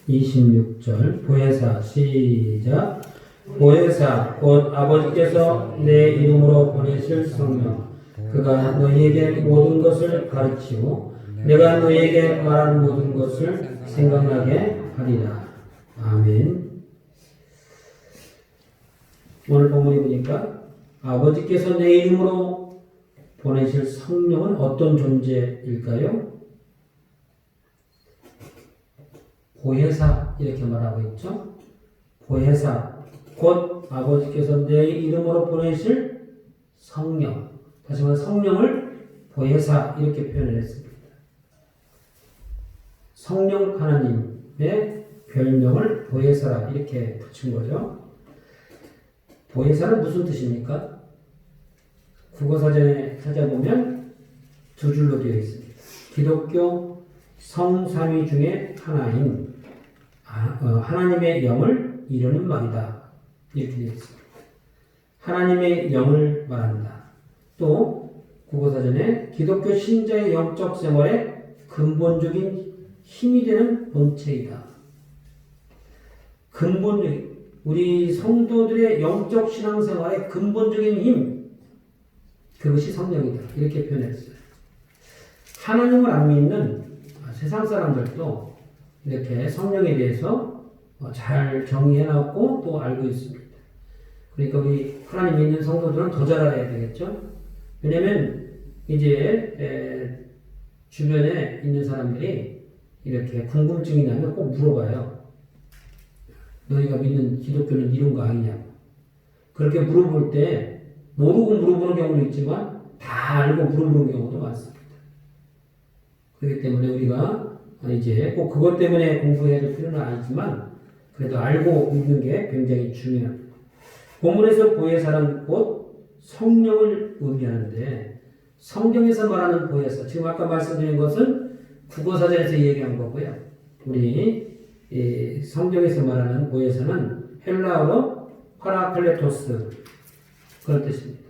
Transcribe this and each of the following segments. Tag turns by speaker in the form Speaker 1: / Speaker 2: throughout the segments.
Speaker 1: 26절 보혜사 시작. 보혜사 곧 아버지께서 내 이름으로 보내실 성령 그가 너희에게 모든 것을 가르치고 내가 너희에게 말한 모든 것을 생각나게 하리라. 아멘. 오늘 본문에 보니까 아버지께서 내 이름으로 보내실 성령은 어떤 존재일까요? 보혜사 이렇게 말하고 있죠. 보혜사 곧 아버지께서 내 이름으로 보내실 성령. 다시 말해 성령을 보혜사 이렇게 표현을 했습니다. 성령 하나님의 별명을 보혜사라 이렇게 붙인 거죠. 보혜사는 무슨 뜻입니까? 국어사전에 찾아보면 두 줄로 되어 있습니다. 기독교 성삼위 중에 하나인 하나님의 영을 이루는 말이다. 이렇게 되어 있습니다. 하나님의 영을 말한다. 또 국어사전에 기독교 신자의 영적 생활의 근본적인 힘이 되는 본체이다. 근본적인 우리 성도들의 영적 신앙생활의 근본적인 힘 그것이 성령이다. 이렇게 표현했어요. 하나님을 안 믿는 세상 사람들도 이렇게 성령에 대해서 잘 정의해놨고 또 알고 있습니다. 그러니까 우리 하나님 믿는 성도들은 더 잘 알아야 되겠죠. 왜냐면 이제 주변에 있는 사람들이 이렇게 궁금증이 나면 꼭 물어봐요. 너희가 믿는 기독교는 이런 거 아니냐고. 그렇게 물어볼 때 모르고 물어보는 경우도 있지만 다 알고 물어보는 경우도 많습니다. 그렇기 때문에 우리가 이제 꼭 그것 때문에 공부해야 될 필요는 아니지만 그래도 알고 믿는 게 굉장히 중요합니다. 본문에서 보혜사는 곧 성령을 의미하는데 성경에서 말하는 보혜사, 지금 아까 말씀드린 것은 국어사전에서 얘기한 거고요. 우리 성경에서 말하는 보혜사는 헬라어로 파라클레토스 그런 뜻입니다.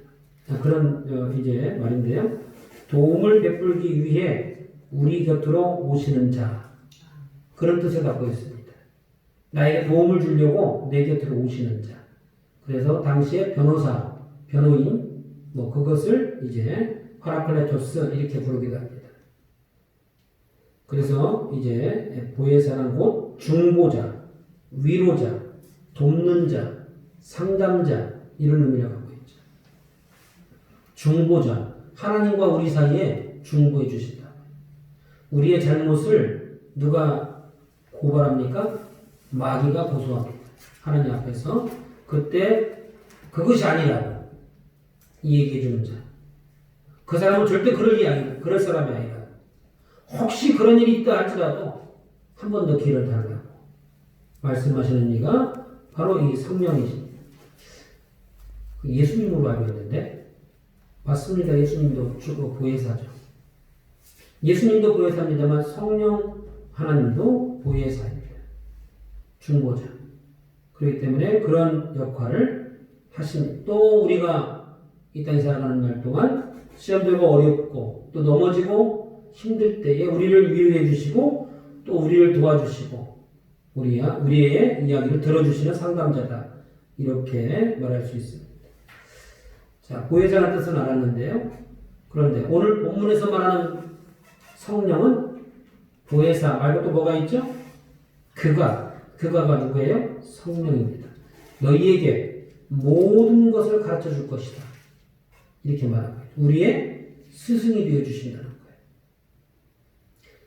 Speaker 1: 그런 이제 말인데요. 도움을 베풀기 위해 우리 곁으로 오시는 자 그런 뜻을 갖고 있습니다. 나에게 도움을 주려고 내 곁으로 오시는 자. 그래서 당시에 변호사, 변호인 그것을 이제 파라클레토스 이렇게 부르기도 합니다. 그래서 이제 보혜사는 곧 중보자, 위로자, 돕는 자, 상담자 이런 의미를 갖고 있죠. 중보자, 하나님과 우리 사이에 중보해 주신다. 우리의 잘못을 누가 고발합니까? 마귀가 고소합니다. 하나님 앞에서 그때 그것이 아니라고 얘기해 주는 자. 그 사람은 절대 그럴 사람이 아니라 혹시 그런 일이 있다 할지라도 한 번 더 기회를 달라고 말씀하시는 이가 바로 이 성령이십니다. 예수님으로 알고 있는데 맞습니다. 예수님도 보혜사죠. 예수님도 보혜사입니다만 성령 하나님도 보혜사입니다. 중보자. 그렇기 때문에 그런 역할을 하십니다. 또 우리가 이 땅에 살아가는 날 동안 시험되고 어렵고 또 넘어지고 힘들 때에 우리를 위로해 주시고 또 우리를 도와주시고 우리의 이야기를 들어주시는 상담자다. 이렇게 말할 수 있습니다. 자, 보혜사라는 뜻은 알았는데요. 그런데 오늘 본문에서 말하는 성령은 보혜사 말고 또 뭐가 있죠? 그가가 누구예요? 성령입니다. 너희에게 모든 것을 가르쳐 줄 것이다. 이렇게 말합니다. 우리의 스승이 되어 주신다는 거예요.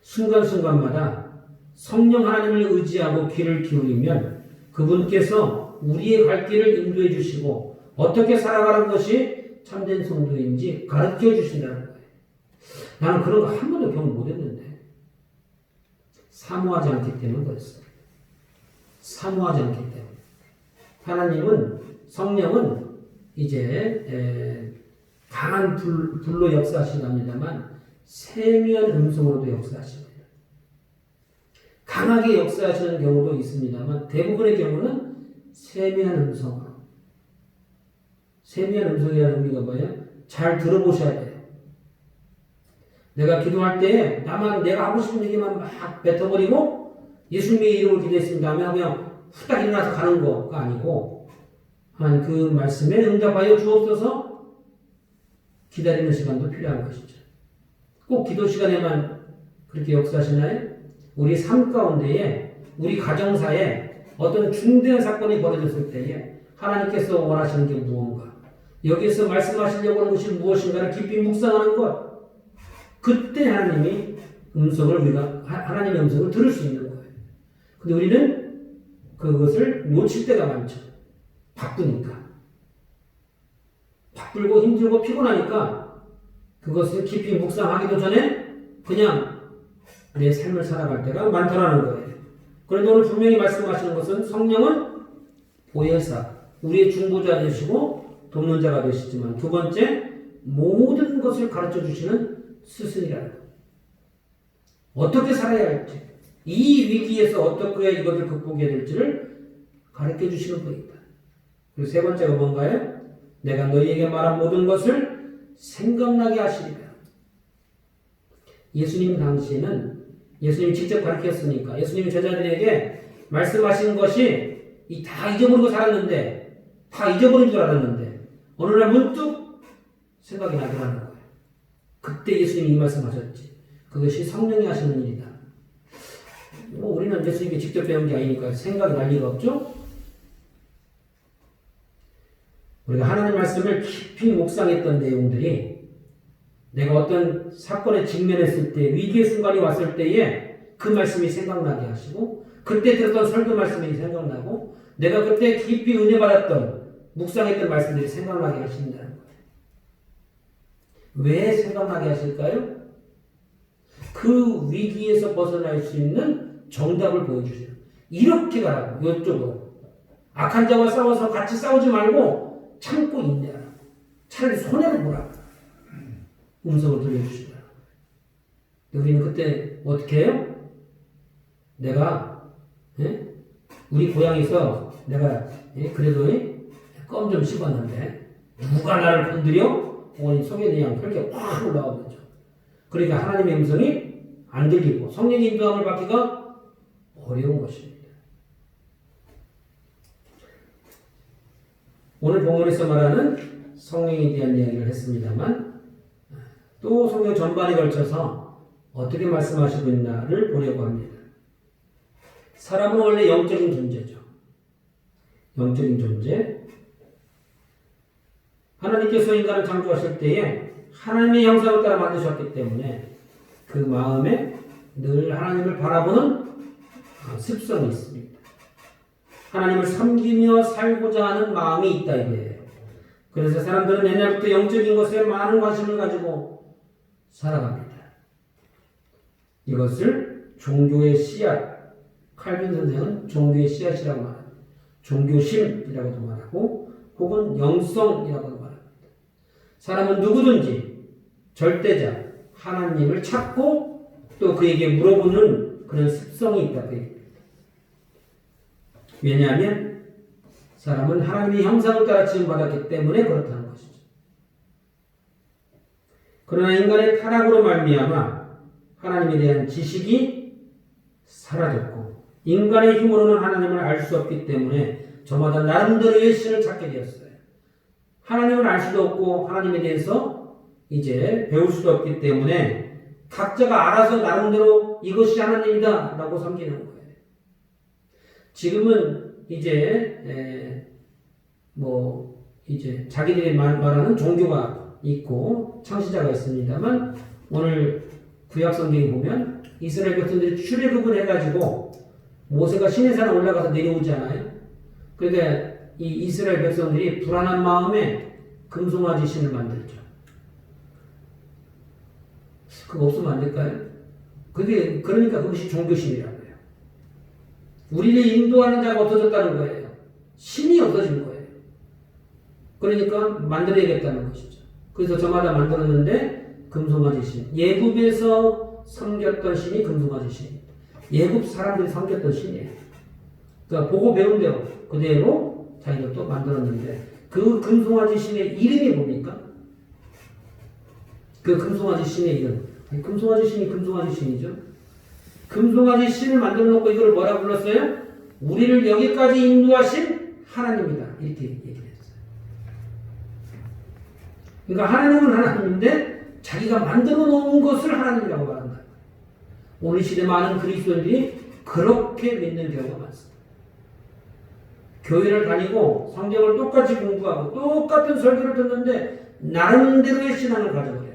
Speaker 1: 순간순간마다 성령 하나님을 의지하고 귀를 기울이면 그분께서 우리의 갈 길을 인도해 주시고 어떻게 살아가는 것이 참된 성도인지 가르쳐 주신다는 거예요. 나는 그런 거 한 번도 경험 못 했는데 사모하지 않기 때문에 그렇습니다. 사모하지 않기 때문에. 하나님은, 성령은 이제 강한 불로 역사하신답니다만 세미한 음성으로도 역사하십니다. 강하게 역사하시는 경우도 있습니다만 대부분의 경우는 세미한 음성으로. 세미한 음성이라는 의미가 뭐예요? 잘 들어보셔야 돼요. 내가 기도할 때 내가 하고 싶은 얘기만 막 뱉어버리고 예수님의 이름을 기도했습니다 하면 그냥 후딱 일어나서 가는 거가 아니고 하나님 그 말씀에 응답하여 주옵소서 기다리는 시간도 필요한 것이죠. 꼭 기도 시간에만 그렇게 역사하시나요? 우리 삶 가운데에 우리 가정사에 어떤 중대한 사건이 벌어졌을 때에 하나님께서 원하시는 게 무언가 여기서 말씀하시려고 하는 것이 무엇인가를 깊이 묵상하는 것 그때 하나님의 하나님의 음성을 들을 수 있는 거예요. 근데 우리는 그것을 놓칠 때가 많죠. 바쁘니까. 바쁘고 힘들고 피곤하니까 그것을 깊이 묵상하기도 전에 그냥 내 삶을 살아갈 때가 많더라는 거예요. 그런데 오늘 분명히 말씀하시는 것은 성령은 보혜사, 우리의 중보자 되시고 돕는 자가 되시지만 두 번째, 모든 것을 가르쳐 주시는 스승이라는 것. 어떻게 살아야 할지, 이 위기에서 어떻게 이것을 극복해야 될지를 가르쳐 주시는 분이다. 그리고 세 번째가 뭔가요? 내가 너희에게 말한 모든 것을 생각나게 하시리라. 예수님 당시에는 예수님이 직접 가르쳤으니까 예수님이 제자들에게 말씀하신 것이 다 잊어버리고 살았는데 다 잊어버린 줄 알았는데 어느 날 문득 생각이 나더라는 거예요. 그때 예수님이 이 말씀하셨지. 그것이 성령이 하시는 일이다. 우리는 예수님이 직접 배운 게 아니니까 생각이 날 리가 없죠? 우리가 하나님 말씀을 깊이 묵상했던 내용들이 내가 어떤 사건에 직면했을 때 위기의 순간이 왔을 때에 그 말씀이 생각나게 하시고 그때 들었던 설교 말씀이 생각나고 내가 그때 깊이 은혜 받았던 묵상했던 말씀들이 생각나게 하신다는 거예요. 왜 생각나게 하실까요? 그 위기에서 벗어날 수 있는 정답을 보여주세요. 이렇게 가라고 이쪽으로 악한 자와 싸워서 같이 싸우지 말고 참고 인내하라. 차라리 손해를 보라. 음성을 들려주시더라. 우리는 그때 어떻게 해요? 내가 우리 고향에서 내가 그래도 껌 좀 씹었는데 누가 나를 건드려? 어머니 속에 그냥 혈기가 확 올라오죠. 그러니까 하나님의 음성이 안 들리고 성령의 인도함을 받기가 어려운 것입니다. 오늘 본문에서 말하는 성령에 대한 이야기를 했습니다만 또 성경 전반에 걸쳐서 어떻게 말씀하시고 있나를 보려고 합니다. 사람은 원래 영적인 존재죠. 영적인 존재. 하나님께서 인간을 창조하실 때에 하나님의 형상을 따라 만드셨기 때문에 그 마음에 늘 하나님을 바라보는 습성이 있습니다. 하나님을 섬기며 살고자 하는 마음이 있다 이거예요. 그래서 사람들은 옛날부터 영적인 것에 많은 관심을 가지고 살아갑니다. 이것을 종교의 씨앗, 칼빈 선생은 종교의 씨앗이라고 말합니다. 종교심이라고도 말하고 혹은 영성이라고도 말합니다. 사람은 누구든지 절대자, 하나님을 찾고 또 그에게 물어보는 그런 습성이 있다. 왜냐하면 사람은 하나님의 형상을 따라 지음받았기 때문에 그렇다는 것이죠. 그러나 인간의 타락으로 말미암아 하나님에 대한 지식이 사라졌고 인간의 힘으로는 하나님을 알 수 없기 때문에 저마다 나름대로의 신을 찾게 되었어요. 하나님을 알 수도 없고 하나님에 대해서 이제 배울 수도 없기 때문에 각자가 알아서 나름대로 이것이 하나님이다 라고 섬기는 거예요. 지금은 이제 이제 자기들이 말하는 종교가 있고 창시자가 있습니다만 오늘 구약 성경에 보면 이스라엘 백성들이 출애굽을 해가지고 모세가 시내산에 올라가서 내려오지 않아요? 그러니까 이 이스라엘 백성들이 불안한 마음에 금송아지 신을 만들죠. 그거 없으면 안 될까요? 그러니까 그것이 종교심이라고 해요. 우리를 인도하는 자가 없어졌다는 거예요. 신이 없어진 거예요. 그러니까 만들어야겠다는 것이죠. 그래서 저마다 만들었는데 금송아지 신. 예굽에서 섬겼던 신이 금송아지 신입니다. 예굽 사람들이 섬겼던 신이에요. 그러니까 보고 배운 대로 그대로 자기들도 만들었는데 그 금송아지 신의 이름이 뭡니까? 그 금송아지 신의 이름. 금송아지 신이 금송아지 신이죠. 금송아지 신을 만들어 놓고 이걸 뭐라 불렀어요? 우리를 여기까지 인도하신 하나님이다. 이렇게 얘기를 했어요. 그러니까 하나님은 하나님인데 자기가 만들어 놓은 것을 하나님이라고 말한다. 오늘 시대 많은 그리스도인들이 그렇게 믿는 경우가 많습니다. 교회를 다니고 성경을 똑같이 공부하고 똑같은 설교를 듣는데 나름대로의 신앙을 가져버려요.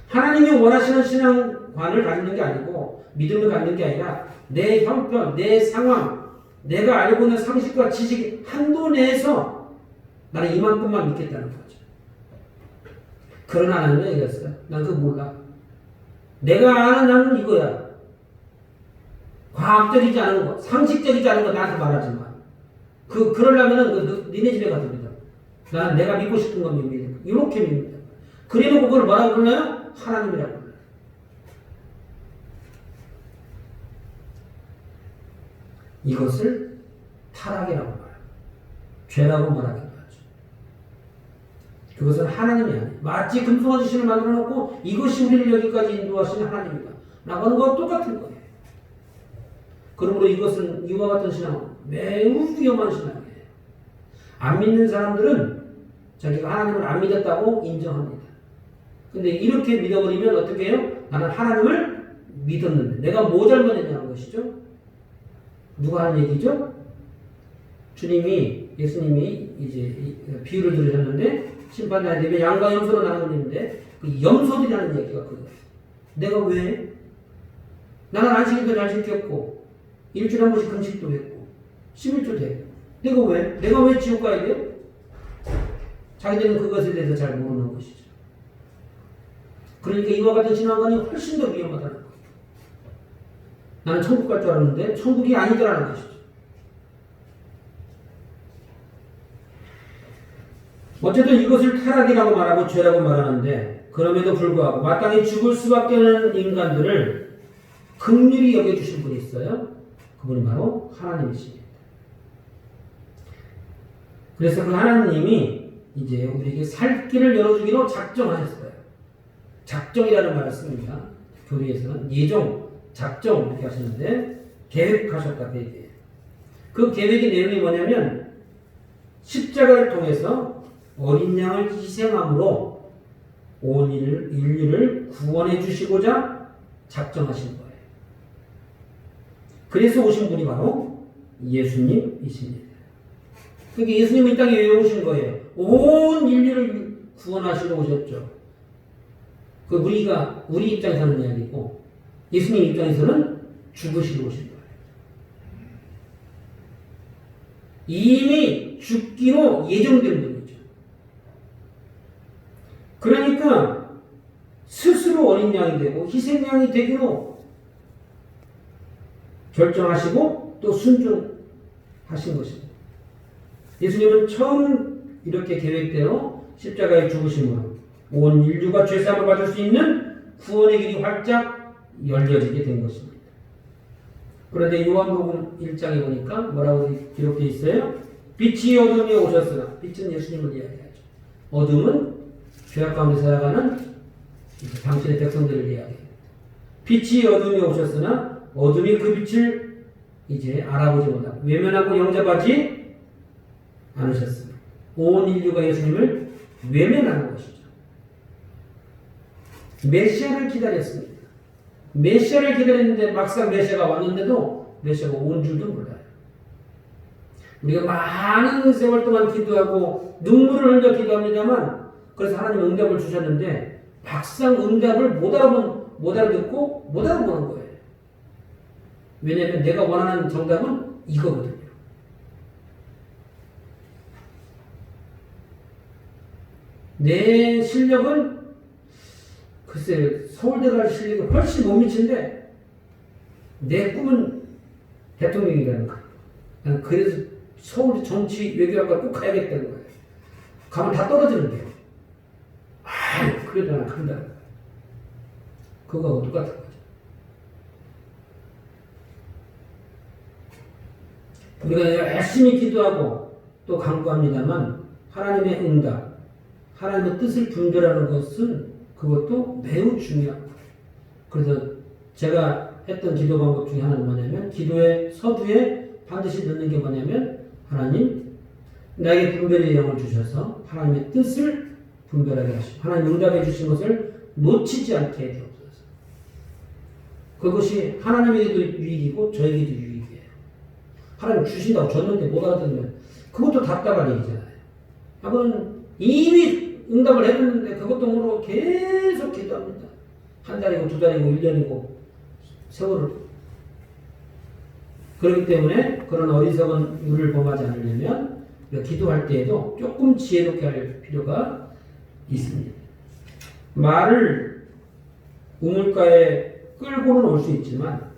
Speaker 1: 하나님이 원하시는 신앙관을 가지는 게 아니고 믿음을 갖는 게 아니라 내 형편, 내 상황, 내가 알고 있는 상식과 지식 한도 내에서 나는 이만큼만 믿겠다는 거죠. 그런 하나님은 얘기했어요. 난 그거 몰라. 내가 아는 나는 이거야. 과학적이지 않은 거, 상식적이지 않은 거 나한테 말하지 마. 그러려면은 니네 집에 가서 믿어. 나는 내가 믿고 싶은 건 믿는 거. 이렇게 믿는다. 그래놓고 그걸 뭐라고 불러요? 하나님이라고 불러요. 이것을 타락이라고 말해요. 죄라고 말하기도 하죠. 그것은 하나님이 아니에요. 마치 금송아지 신을 만들어 놓고 이것이 우리를 여기까지 인도하시는 하나님이다. 라고 하는 것과 똑같은 거예요. 그러므로 이것은 이와 같은 신앙은 매우 위험한 신앙이에요. 안 믿는 사람들은 자기가 하나님을 안 믿었다고 인정합니다. 근데 이렇게 믿어버리면 어떻게 해요? 나는 하나님을 믿었는데 내가 뭐 잘못했냐는 것이죠. 누가 하는 얘기죠? 예수님이 이제 비유를 들으셨는데 심판날 되면 양과 염소로 나누는데 그 염소들이 하는 얘기가 그거예요. 내가 왜? 나는 안식일도 잘 지켰고 일주일에 한 번씩 금식도 했고 11조도 했고 내가 왜 지옥 가야 돼요? 자기들은 그것에 대해서 잘 모르는 것이죠. 그러니까 이와 같은 신앙관이 훨씬 더 위험하다는 거예요. 나는 천국 갈 줄 알았는데 천국이 아니더라는 것이죠. 어쨌든 이것을 타락이라고 말하고 죄라고 말하는데 그럼에도 불구하고 마땅히 죽을 수밖에 없는 인간들을 긍휼히 여겨주신 분이 있어요. 그분이 바로 하나님이십니다. 그래서 그 하나님이 이제 우리에게 살 길을 열어주기로 작정하셨어요. 작정이라는 말을 씁니다. 교리에서는 예정, 작정 이렇게 하시는데 계획하셨다 그 얘기예요. 그 계획의 내용이 뭐냐면 십자가를 통해서 어린 양을 희생함으로 온 인류를 구원해 주시고자 작정하신 거예요. 그래서 오신 분이 바로 예수님이십니다. 그러니까 예수님은 이 땅에 왜 오신 거예요? 온 인류를 구원하시러 오셨죠. 그 우리 입장에서는 이야기고 예수님 입장에서는 죽으시러 오신 거예요. 이미 죽기로 예정된 분이죠. 그러니까 스스로 어린 양이 되고 희생양이 되기로 결정하시고 또 순종하신 것입니다. 예수님은 처음 이렇게 계획대로 십자가에 죽으심으로 온 인류가 죄사함을 받을 수 있는 구원의 길이 활짝 열려지게 된 것입니다. 그런데 요한복음 1장에 보니까 뭐라고 기록되어 있어요? 빛이 어둠에 오셨으나 빛은 예수님을 이야기하죠. 어둠은 죄악 가운데 살아가는 당신의 백성들을 이야기합니다. 빛이 어둠에 오셨으나 어둠이 그 빛을 이제 알아보지 못하고 외면하고 영접하지 않으셨습니다. 온 인류가 예수님을 외면하는 것이죠. 메시아를 기다렸습니다. 메시아를 기다렸는데 막상 메시아가 왔는데도 메시아가 온 줄도 몰라요. 우리가 많은 세월 동안 기도하고 눈물을 흘려 기도합니다만 그래서 하나님 응답을 주셨는데 막상 응답을 못 알아듣고 못 알아보는 거예요. 왜냐하면 내가 원하는 정답은 이거거든요. 내 실력은 글쎄 서울대 갈 실력이 훨씬 못 미친데 내 꿈은 대통령이라는 거예요. 난 그래서 서울 정치 외교학과 꼭 가야겠다는 거예요. 가면 다 떨어지는데요. 그래도 난 간다는 거예요. 그거하고 똑같은 거죠. 우리가 열심히 기도하고 또 간구합니다만 하나님의 응답, 하나님의 뜻을 분별하는 것은 그것도 매우 중요한 거예요. 그래서 제가 했던 기도 방법 중에 하나는 뭐냐면 기도의 서두에 반드시 넣는 게 뭐냐면 하나님 나에게 분별의 영을 주셔서 하나님의 뜻을 분별하게 하시고 하나님 응답해 주신 것을 놓치지 않게 해주옵소서. 그것이 하나님에게도 유익이고 저에게도 유익이에요. 하나님 주신다고 줬는데 못 알아듣으면 그것도 답답한 얘기잖아요. 그거는 이미 응답을 해줬는데 그것도 모르고 계속 기도합니다. 한 달이고 두 달이고 1년이고 세월을. 그렇기 때문에 그런 어리석은 일을 범하지 않으려면 기도할 때에도 조금 지혜롭게 할 필요가 있습니다. 말을 우물가에 끌고는 올 수 있지만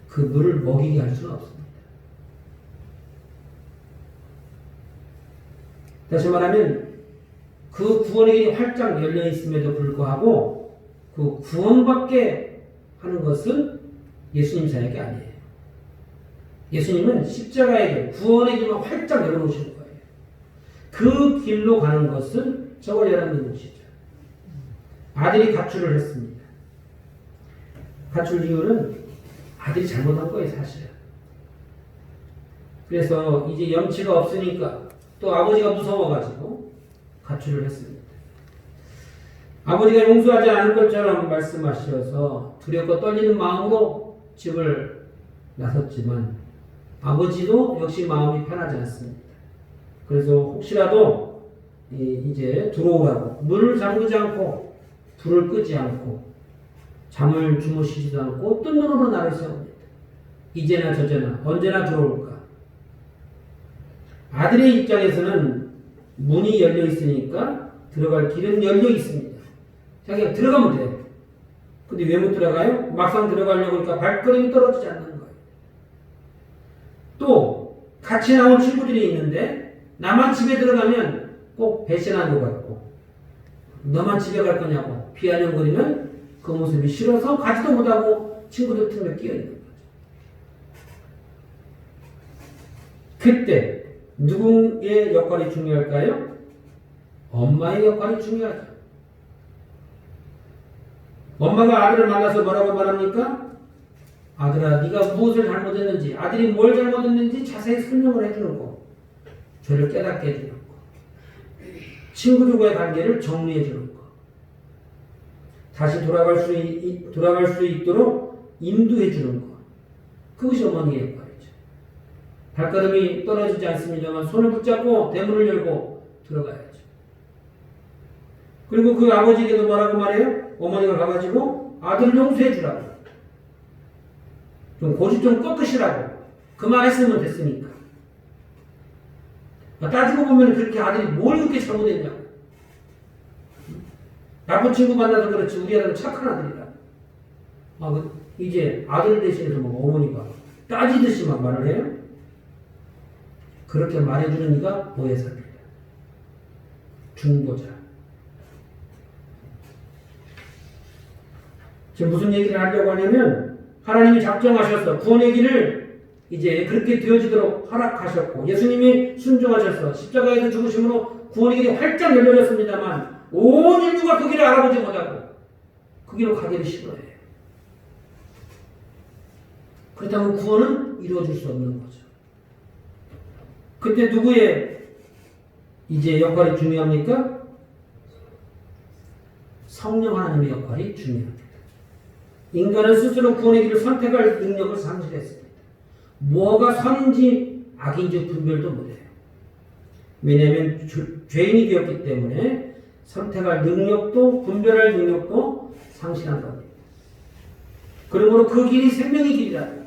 Speaker 1: 그 물을 먹이게 할 수는 없습니다. 다시 말하면 그 구원의 길이 활짝 열려 있음에도 불구하고 그 구원받게 하는 것은 예수님 사역이 아니에요. 예수님은 십자가의 길, 구원의 길만 활짝 열어놓으시는 거예요. 그 길로 가는 것은 저걸 열어놓는 것이죠. 아들이 가출을 했습니다. 가출 이유는 아들이 잘못한 거예요, 사실은. 그래서 이제 염치가 없으니까 또 아버지가 무서워가지고 가출을 했습니다. 아버지가 용서하지 않을 것처럼 말씀하셔서 두렵고 떨리는 마음으로 집을 나섰지만 아버지도 역시 마음이 편하지 않습니다. 그래서 혹시라도 이제 들어오라고 문을 잠그지 않고 불을 끄지 않고 잠을 주무시지도 않고 뜬 눈으로 나를 세웁니다. 이제나 저제나 언제나 들어올까. 아들의 입장에서는 문이 열려 있으니까 들어갈 길은 열려 있습니다. 자기가 들어가면 돼요. 근데 왜 못 들어가요? 막상 들어가려고 하니까 발걸음이 떨어지지 않는 거예요. 또 같이 나온 친구들이 있는데 나만 집에 들어가면 꼭 배신한 것 같고 너만 집에 갈 거냐고 비아냥거리면 그 모습이 싫어서 가지도 못하고 친구들 틈에 끼어 있는 거죠. 그때 누구의 역할이 중요할까요? 엄마의 역할이 중요하죠. 엄마가 아들을 만나서 뭐라고 말합니까? 아들아, 네가 무엇을 잘못했는지, 아들이 뭘 잘못했는지 자세히 설명을 해주는 거. 죄를 깨닫게 해주는 거. 친구들과의 관계를 정리해 주는 거. 다시 돌아갈 수 있도록 인도해 주는 거. 그것이 어머니의 역할이죠. 발걸음이 떨어지지 않습니다만 손을 붙잡고 대문을 열고 들어가야죠. 그리고 그 아버지에게도 뭐라고 말해요? 어머니가 가가지고 아들을 용서해 주라고. 좀 고집 좀 꺾으시라고. 그 말 했으면 됐으니까. 따지고 보면 그렇게 아들이 뭘 그렇게 잘못했냐고. 나쁜 친구 만나서 그렇지 우리 아들은 착한 아들이다. 이제 아들 대신해서 뭐 어머니가 따지듯이 막 말을 해요? 그렇게 말해주는 이가 보혜사입니다. 중보자. 지금 무슨 얘기를 하려고 하냐면 하나님이 작정하셔서 구원의 길을 이제 그렇게 되어지도록 허락하셨고 예수님이 순종하셔서 십자가에서 죽으심으로 구원의 길이 활짝 열려졌습니다만 온 인류가 그 길을 알아보지 못하고 그 길로 가기를 싫어해요. 그렇다면 구원은 이루어질 수 없는 거죠. 그때 누구의 이제 역할이 중요합니까? 성령 하나님의 역할이 중요합니다. 인간은 스스로 구원의 길을 선택할 능력을 상실했습니다. 뭐가 선인지 악인지 분별도 못해요. 왜냐하면 죄인이 되었기 때문에 선택할 능력도 분별할 능력도 상실한 겁니다. 그러므로 그 길이 생명의 길이라고.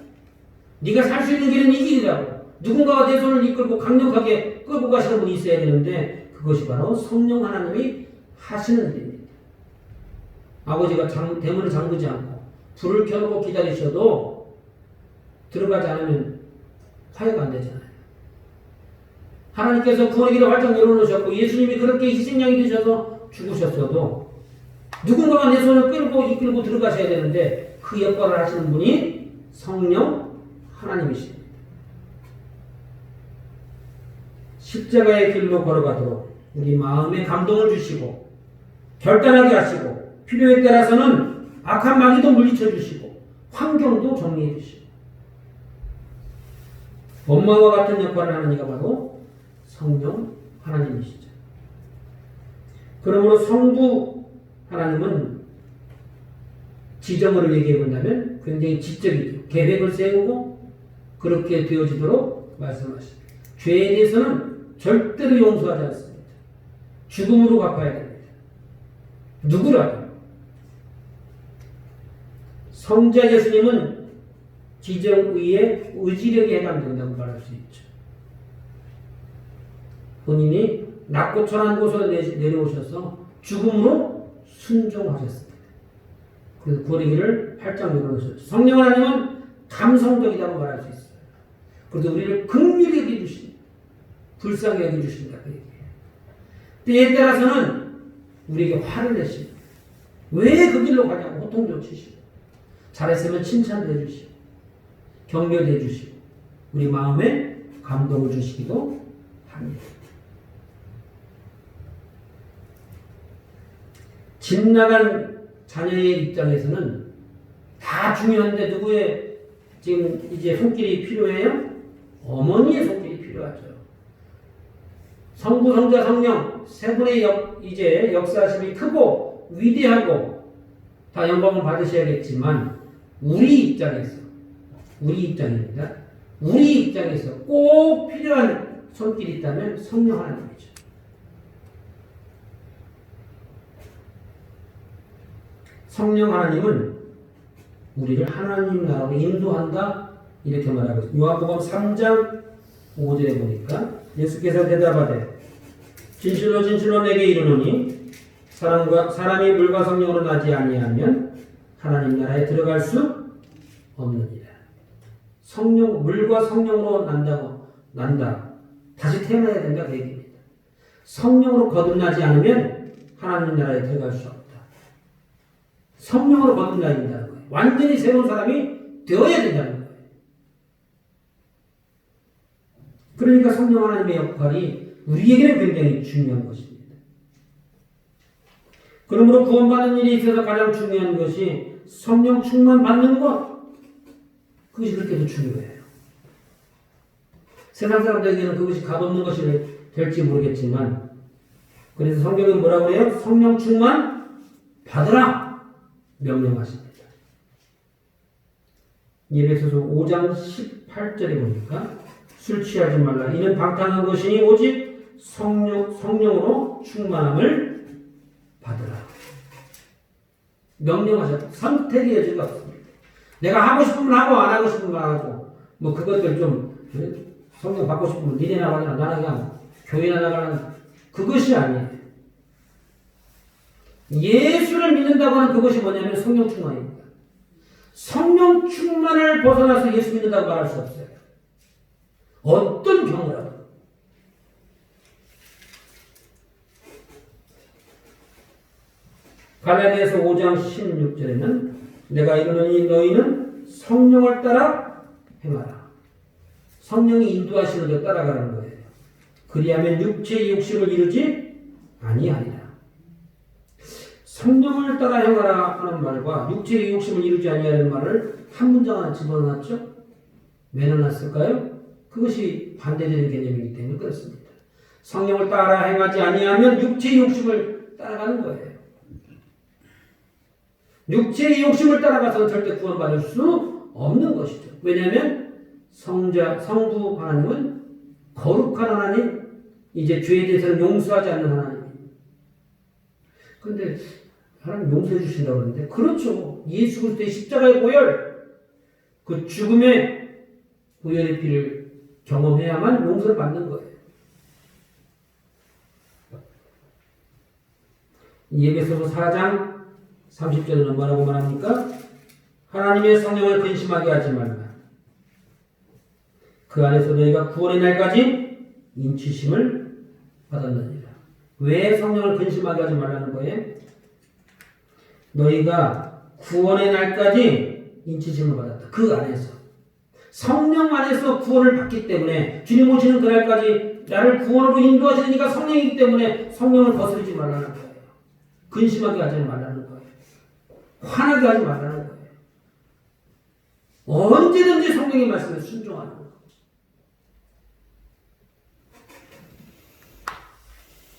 Speaker 1: 네가 살 수 있는 길은 이 길이라고. 누군가가 내 손을 이끌고 강력하게 끌고 가시는 분이 있어야 되는데 그것이 바로 성령 하나님이 하시는 일입니다. 아버지가 대문을 잠그지 않고 불을 켜놓고 기다리셔도 들어가지 않으면 화해가 안 되잖아요. 하나님께서 구원의 길을 활짝 열어놓으셨고 예수님이 그렇게 희생양이 되셔서 죽으셨어도 누군가가 내 손을 끌고 이끌고 들어가셔야 되는데 그 역할을 하시는 분이 성령 하나님이십니다. 십자가의 길로 걸어가도록 우리 마음에 감동을 주시고 결단하게 하시고 필요에 따라서는 악한 마귀도 물리쳐 주시고 환경도 정리해 주시고 엄마와 같은 역할을 하는 이가 바로 성령 하나님이시죠. 그러므로 성부 하나님은 지정으로 얘기해 본다면 굉장히 지적이죠. 계획을 세우고 그렇게 되어지도록 말씀하십니다. 죄에 대해서는 절대로 용서하지 않습니다. 죽음으로 갚아야 됩니다. 누구라도. 성자 예수님은 지정의의 의지력에 해당된다고 말할 수 있죠. 본인이 낮고 천한 곳으로 내려오셔서 죽음으로 순종하셨습니다. 그래서 구원의 길을 활짝 열어놓으셨죠. 성령 하나님은 감성적이라고 말할 수 있어요. 그래서 우리를 긍휼히 여겨주십니다. 불쌍히 여겨주신다. 그 얘기예요. 때에 따라서는 우리에게 화를 내십니다. 왜 그 길로 가냐고 호통도 치시고 잘했으면 칭찬도 해주시고 격려도 해주시고 우리 마음에 감동을 주시기도 합니다. 집 나간 자녀의 입장에서는 다 중요한데 누구의 지금 이제 손길이 필요해요? 어머니의 손길이 필요하죠. 성부, 성자, 성령 세 분의 이제 역사심이 크고 위대하고 다 영광을 받으셔야겠지만 우리 입장입니다. 우리 입장에서 꼭 필요한 손길이 있다면 성령 하나님이죠. 성령 하나님은 우리를 하나님 나라로 인도한다 이렇게 말하고 있습니다. 요한복음 3장 5절에 보니까 예수께서 대답하되 진실로 진실로 내게 이르노니 사람이 물과 성령으로 나지 아니하면 하나님 나라에 들어갈 수 없느니라. 물과 성령으로 난다. 다시 태어나야 된다 그 얘기입니다. 성령으로 거듭나지 않으면 하나님 나라에 들어갈 수 없다. 성령으로 거듭나야 된다는 거예요. 완전히 새로운 사람이 되어야 된다는 거예요. 그러니까 성령 하나님의 역할이 우리에게는 굉장히 중요한 것입니다. 그러므로 구원받는 일에 있어서 가장 중요한 것이 성령 충만 받는 것, 그것이 그렇게도 중요해요. 세상 사람들에게는 그것이 값없는 것이 될지 모르겠지만 그래서 성경은 뭐라고 해요? 성령 충만 받으라 명령하십니다. 에베소서 5장 18절에 보니까 술 취하지 말라. 이는 방탕한 것이니 오직 성령으로 충만함을 받으라. 명령하셨다. 선택의 여지가 없습니다. 내가 하고 싶으면 하고 안 하고 싶으면 안 하고 뭐 그것들 좀 성령 받고 싶으면 니네 나가거나 나는 그냥 교회나 나가는 그것이 아니에요. 예수를 믿는다고 하는 그것이 뭐냐면 성령 충만입니다. 성령 충만을 벗어나서 예수 믿는다고 말할 수 없어요. 어떤 경우라도. 갈라디아서 5장 16절에는 내가 이르노니 너희는 성령을 따라 행하라. 성령이 인도하시는 데 따라가라는 거예요. 그리하면 육체의 욕심을 이루지 아니하리라. 성령을 따라 행하라 하는 말과 육체의 욕심을 이루지 아니하는 말을 한 문장 하나 집어넣었죠? 왜 넣었을까요? 그것이 반대되는 개념이기 때문에 그렇습니다. 성령을 따라 행하지 아니하면 육체의 욕심을 따라가는 거예요. 육체의 욕심을 따라가서는 절대 구원받을 수 없는 것이죠. 왜냐하면 성부 하나님은 거룩한 하나님, 이제 죄에 대해서는 용서하지 않는 하나님. 그런데 하나님 용서해 주신다고 그러는데 그렇죠. 예수 그리스도의 십자가의 보혈, 그 죽음의 보혈의 피를 경험해야만 용서를 받는 거예요. 에베소서 4장 30절에는 뭐라고 말합니까? 하나님의 성령을 근심하게 하지 말라. 그 안에서 너희가 구원의 날까지 인치심을 받았느니라. 왜 성령을 근심하게 하지 말라는 거예요? 너희가 구원의 날까지 인치심을 받았다. 그 안에서. 성령 안에서 구원을 받기 때문에 주님 오시는 그날까지 나를 구원으로 인도하시니까 성령이기 때문에 성령을 거스르지 말라는 거예요. 근심하게 하지 말라는 거예요. 화나게 하지 말라는 거예요. 언제든지 성령의 말씀에 순종하는 것.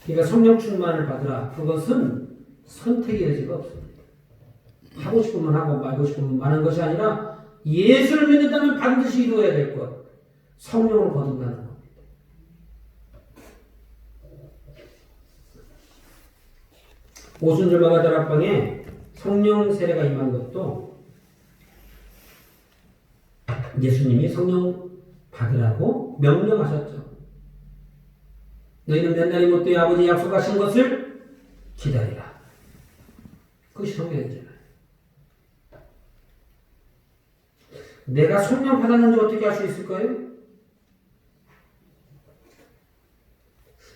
Speaker 1: 그러니까 성령 충만을 받으라. 그것은 선택의 여지가 없습니다. 하고 싶으면 하고 말고 싶으면 마는 것이 아니라 예수를 믿는다면 반드시 이루어야 될 것. 성령을 거둔다는 겁니다. 오순절마가 다락방에 성령 세례가 임한 것도 예수님이 성령 받으라고 명령하셨죠. 너희는 몇 날이 못되어 아버지 약속하신 것을 기다리라. 그것이 성경이잖아요. 내가 성령 받았는지 어떻게 알 수 있을까요?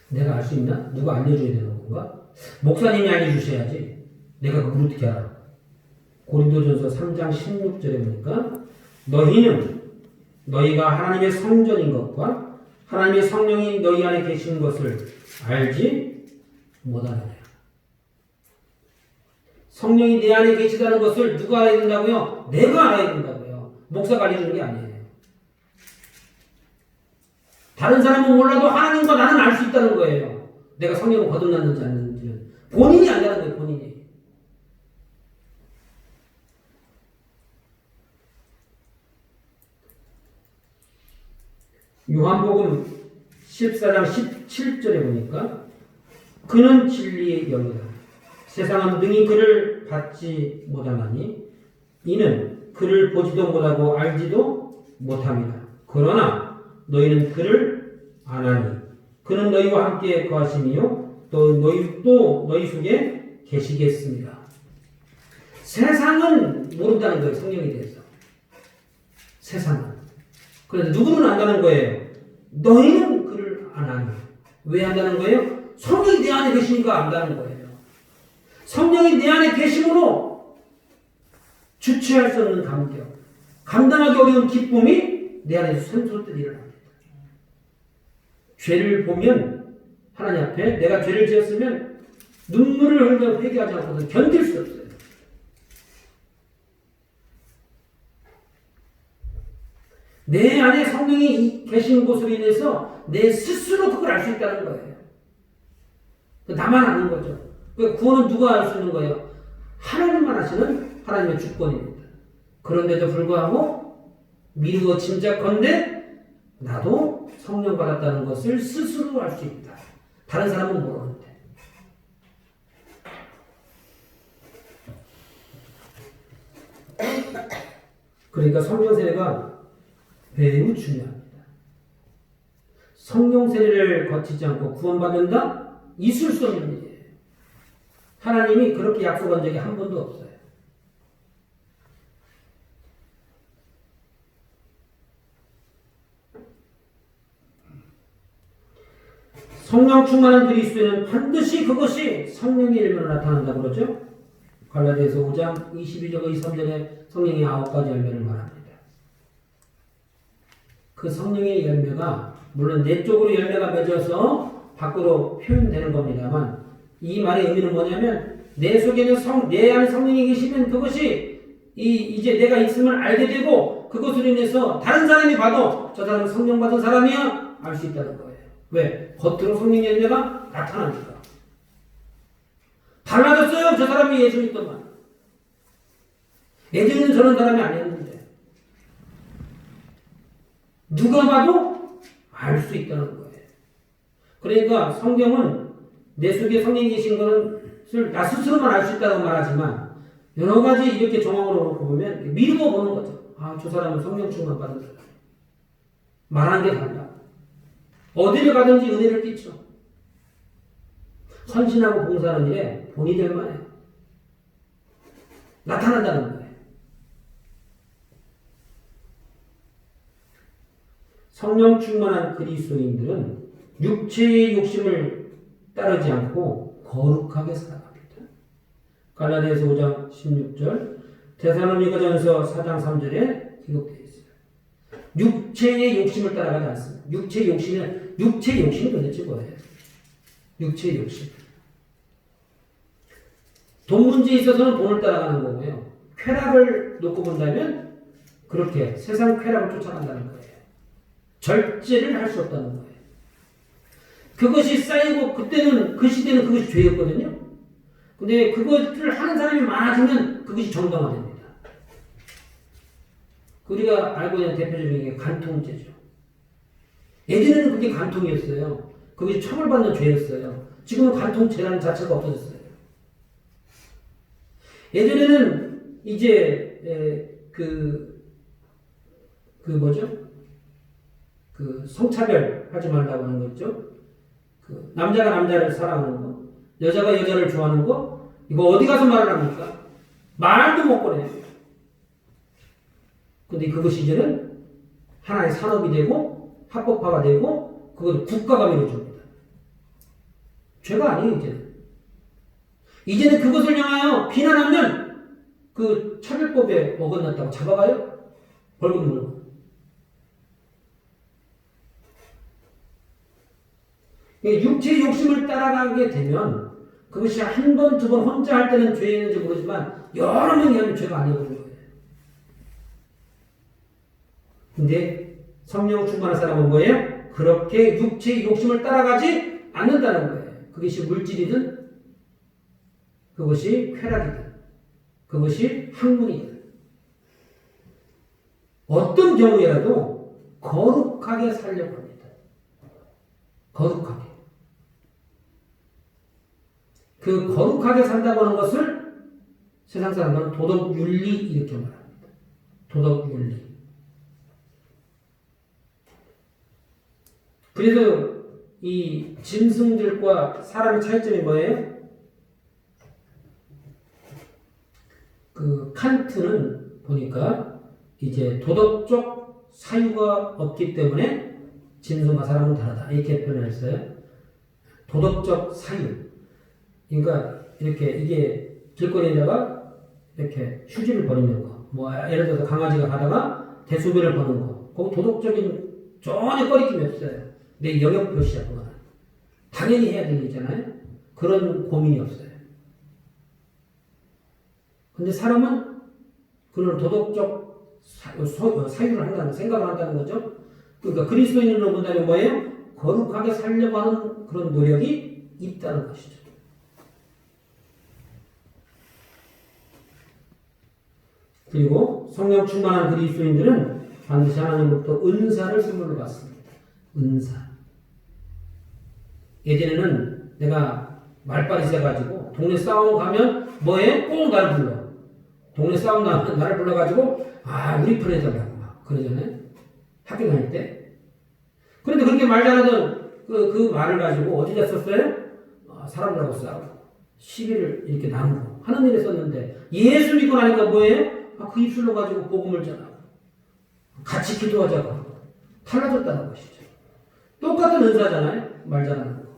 Speaker 1: 내가 알 수 있나? 누가 알려줘야 되는 건가? 목사님이 알려주셔야지. 내가 그걸 어떻게 알아? 고린도전서 3장 16절에 보니까 너희는 너희가 하나님의 성전인 것과 하나님의 성령이 너희 안에 계시는 것을 알지 못하느냐. 성령이 내 안에 계시다는 것을 누가 알아야 된다고요? 내가 알아야 된다고요. 목사가 알려주는 게 아니에요. 다른 사람은 몰라도 하나님과 나는 알 수 있다는 거예요. 내가 성령을 거듭났는지 아닌지는 본인이 안다는 거예요. 본인이. 요한복음 14장 17절에 보니까 그는 진리의 영이다. 세상은 능히 그를 받지 못하나니 이는 그를 보지도 못하고 알지도 못합니다. 그러나 너희는 그를 아나니 그는 너희와 함께 거하심이요 또 너희 속에 계시겠습니다. 세상은 모른다는 거예요. 성령에 대해서. 세상은. 그런데 누구는 안다는 거예요. 너희는 그를 아나니. 왜 안다는 거예요? 성령이 내 안에 계시니까 안다는 거예요. 성령이 내 안에 계심으로 주체할 수 없는 감격, 감당하기 어려운 기쁨이 내 안에서 샘솟듯 일어납니다. 죄를 보면 하나님 앞에 내가 죄를 지었으면 눈물을 흘려 회개하지 않고는 견딜 수 없어요. 내 안에 성령이 계신 곳으로 인해서 내 스스로 그걸 알 수 있다는 거예요. 나만 아는 거죠. 구원은 누가 알 수 있는 거예요? 하나님만 하시는 하나님의 주권입니다. 그런데도 불구하고 미루어 짐작컨대 나도 성령 받았다는 것을 스스로 알 수 있다. 다른 사람은 모르는데. 그러니까 성령 세례가 매우 중요합니다. 성령 세례를 거치지 않고 구원받는다? 있을 수 없는 일이에요. 하나님이 그렇게 약속한 적이 한 번도 없어요. 성령 충만한 그리스도인은 반드시 그것이 성령의 열매로 나타난다고 그러죠. 갈라디아서 5장 22절 23절에 성령의 9가지 열매를 말합니다. 그 성령의 열매가 물론 내적으로 열매가 맺어서 밖으로 표현되는 겁니다만 이 말의 의미는 뭐냐면 내 속에는 내 안에 성령이 계시면 그것이 이제 내가 있음을 알게 되고 그것으로 인해서 다른 사람이 봐도 저 사람은 성령 받은 사람이야 알 수 있다는 거예요. 왜? 겉으로 성령의 열매가 나타나니까. 달라졌어요. 저 사람이 예수 믿더만. 예전에는 저런 사람이 아니었는데 누가 봐도 알 수 있다는 거예요. 그러니까 성경은 내 속에 성령이 계신 것을 나 스스로만 알 수 있다고 말하지만 여러 가지 이렇게 정황으로 놓고 보면 미루어 보는 거죠. 아, 저 사람은 성령 충만 받은 사람. 말하는 게 달라. 어디를 가든지 은혜를 끼쳐. 헌신하고 봉사하는 일에 본이 될 만해. 나타난다는 거예요. 성령 충만한 그리스도인들은 육체의 욕심을 따르지 않고 거룩하게 살아갑니다. 갈라디아서 5장 16절, 데살로니가전서 4장 3절에 기록되어 있어요. 육체의 욕심을 따라가지 않습니다. 육체의 욕심이 도대체 뭐예요? 육체의 욕심. 돈 문제에 있어서는 돈을 따라가는 거고요. 쾌락을 놓고 본다면 그렇게 세상 쾌락을 쫓아간다는 거예요. 절제를 할 수 없다는 거예요. 그것이 쌓이고 그때는 그 시대는 그것이 죄였거든요. 근데 그것을 하는 사람이 많아지면 그것이 정당화됩니다. 우리가 알고 있는 대표적인 게 간통죄죠. 예전에는 그게 간통이었어요. 그것이 처벌받는 죄였어요. 지금은 간통죄라는 자체가 없어졌어요. 예전에는 이제 성차별 하지 말라고 하는 거 있죠. 그 남자가 남자를 사랑하는 거, 여자가 여자를 좋아하는 거, 이거 어디 가서 말을 합니까? 말도 못 꺼내요. 근데 그것이 이제는 하나의 산업이 되고 합법화가 되고 그걸 국가가 밀어줍니다. 죄가 아니에요, 이제는. 이제는 그것을 향하여 비난하면 그 차별법에 어긋났다고 잡아가요? 벌금 물고. 육체의 욕심을 따라가게 되면 그것이 한 번, 두 번 혼자 할 때는 죄였는지 모르지만 여러 명이 하면 죄가 아니거든요. 근데 성령 충만한 사람은 뭐예요? 그렇게 육체의 욕심을 따라가지 않는다는 거예요. 그것이 물질이든 그것이 쾌락이든 그것이 학문이든 어떤 경우에라도 거룩하게 살려고 합니다. 거룩하게. 그 거룩하게 산다고 하는 것을 세상 사람들은 도덕윤리 이렇게 말합니다. 도덕윤리. 그래서 이 짐승들과 사람의 차이점이 뭐예요? 그 칸트는 보니까 이제 도덕적 사유가 없기 때문에 짐승과 사람은 다르다 이렇게 표현했어요. 도덕적 사유. 그러니까 이렇게 이게 길거리에다가 이렇게 휴지를 버리는 거, 뭐 예를 들어서 강아지가 가다가 대소변을 버는 거, 거기 도덕적인 전혀 꺼리낌이 없어요. 내 영역 표시야 그거는. 당연히 해야 되는 일이잖아요. 그런 고민이 없어요. 근데 사람은 그런 도덕적 사유를 한다는 생각을 한다는 거죠. 그러니까 그리스도인으로 본다면 뭐예요? 거룩하게 살려고 하는 그런 노력이 있다는 것이죠. 그리고 성령 충만한 그리스도인들은 반드시 하나님으로부터 은사를 선물로 받습니다. 은사. 예전에는 내가 말빨이 세가지고 동네 싸움 가면 뭐해? 꼭 나를 불러. 동네 싸움 나면 나를 불러가지고 우리 편 해달라고 막 그러잖아요. 학교 다닐 때. 그런데 그렇게 말 잘하던 그 말을 가지고 어디다 썼어요? 사람들하고 싸우고 시비를 이렇게 나누고 하는 일에 썼는데 예수 믿고 나니까 뭐예요? 그 입술로 가지고 복음을 전하고 같이 기도하자고 하고 달라졌다는 것이죠. 똑같은 은사잖아요. 말 잘하는 거.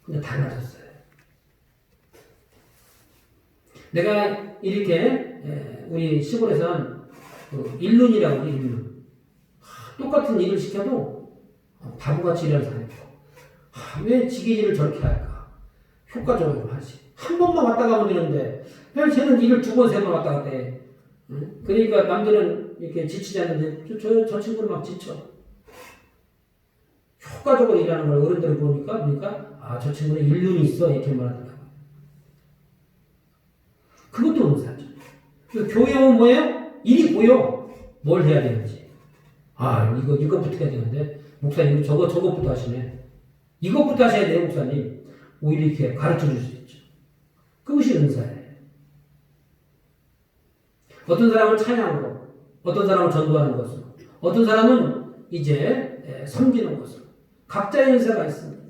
Speaker 1: 근데 달라졌어요. 내가 이렇게 우리 시골에서는 일륜이라고 그래, 일륜. 똑같은 일을 시켜도 바보같이 일하는 사람이 있고 왜 지게 일을 저렇게 할까? 효과적으로 하지. 한 번만 왔다 가면 되는데 왜 쟤는 일을 두 번, 세 번 왔다 갔다 해. 그러니까 남들은 이렇게 지치지 않는데 저 친구는 막 지쳐. 효과적으로 일하는 걸 어른들이 보니까 저 친구는 일륜이 있어 이렇게 말하더라고요. 그것도 은사죠. 교회 오면 뭐예요? 일이 보여. 뭘 해야 되는지. 이것부터 해야 되는데 목사님 저것부터 하시네. 이것부터 하셔야 돼요 목사님. 오히려 이렇게 가르쳐 줄 수 있죠. 그것이 은사예요. 어떤 사람은 찬양으로, 어떤 사람은 전도하는 것으로, 어떤 사람은 이제 섬기는 것으로. 각자의 은사가 있습니다.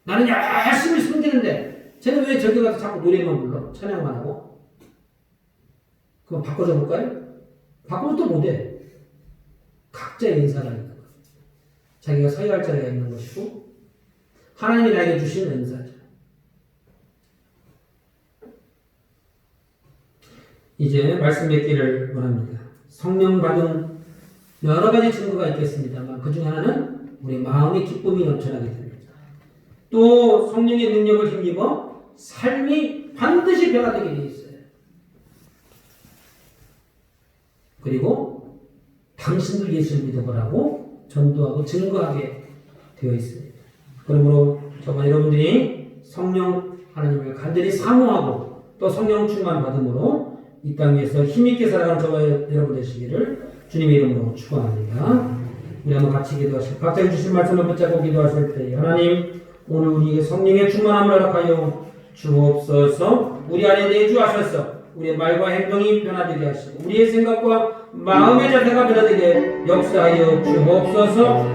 Speaker 1: 나는 열심히 섬기는데 쟤는 왜 저기 가서 자꾸 노래만 불러? 찬양만 하고? 그럼 바꿔줘 볼까요? 바꾸면 또 못해. 각자의 은사가 있는 것. 자기가 서야 할 자리가 있는 것이고 하나님이 나에게 주신 은사죠. 이제 말씀 맺기를 원합니다. 성령 받은 여러 가지 증거가 있겠습니다만 그 중 하나는 우리 마음의 기쁨이 넘쳐나게 됩니다. 또 성령의 능력을 힘입어 삶이 반드시 변화되게 되어 있어요. 그리고 당신도 예수를 믿어보라고 전도하고 증거하게 되어 있습니다. 그러므로 정말 여러분들이 성령 하나님을 간절히 사모하고 또 성령 충만 받음으로 이 땅 위에서 힘있게 살아가는 저와 여러분 되시기를 주님의 이름으로 축원합니다. 우리 한번 같이 기도하시고 각자 주신 말씀을 붙잡고 기도하실 때 하나님 오늘 우리에게 성령의 충만함을 허락하여 주옵소서. 우리 안에 내주하셔서 우리의 말과 행동이 변화되게 하시고 우리의 생각과 마음의 자세가 변화되게 역사하여 주옵소서.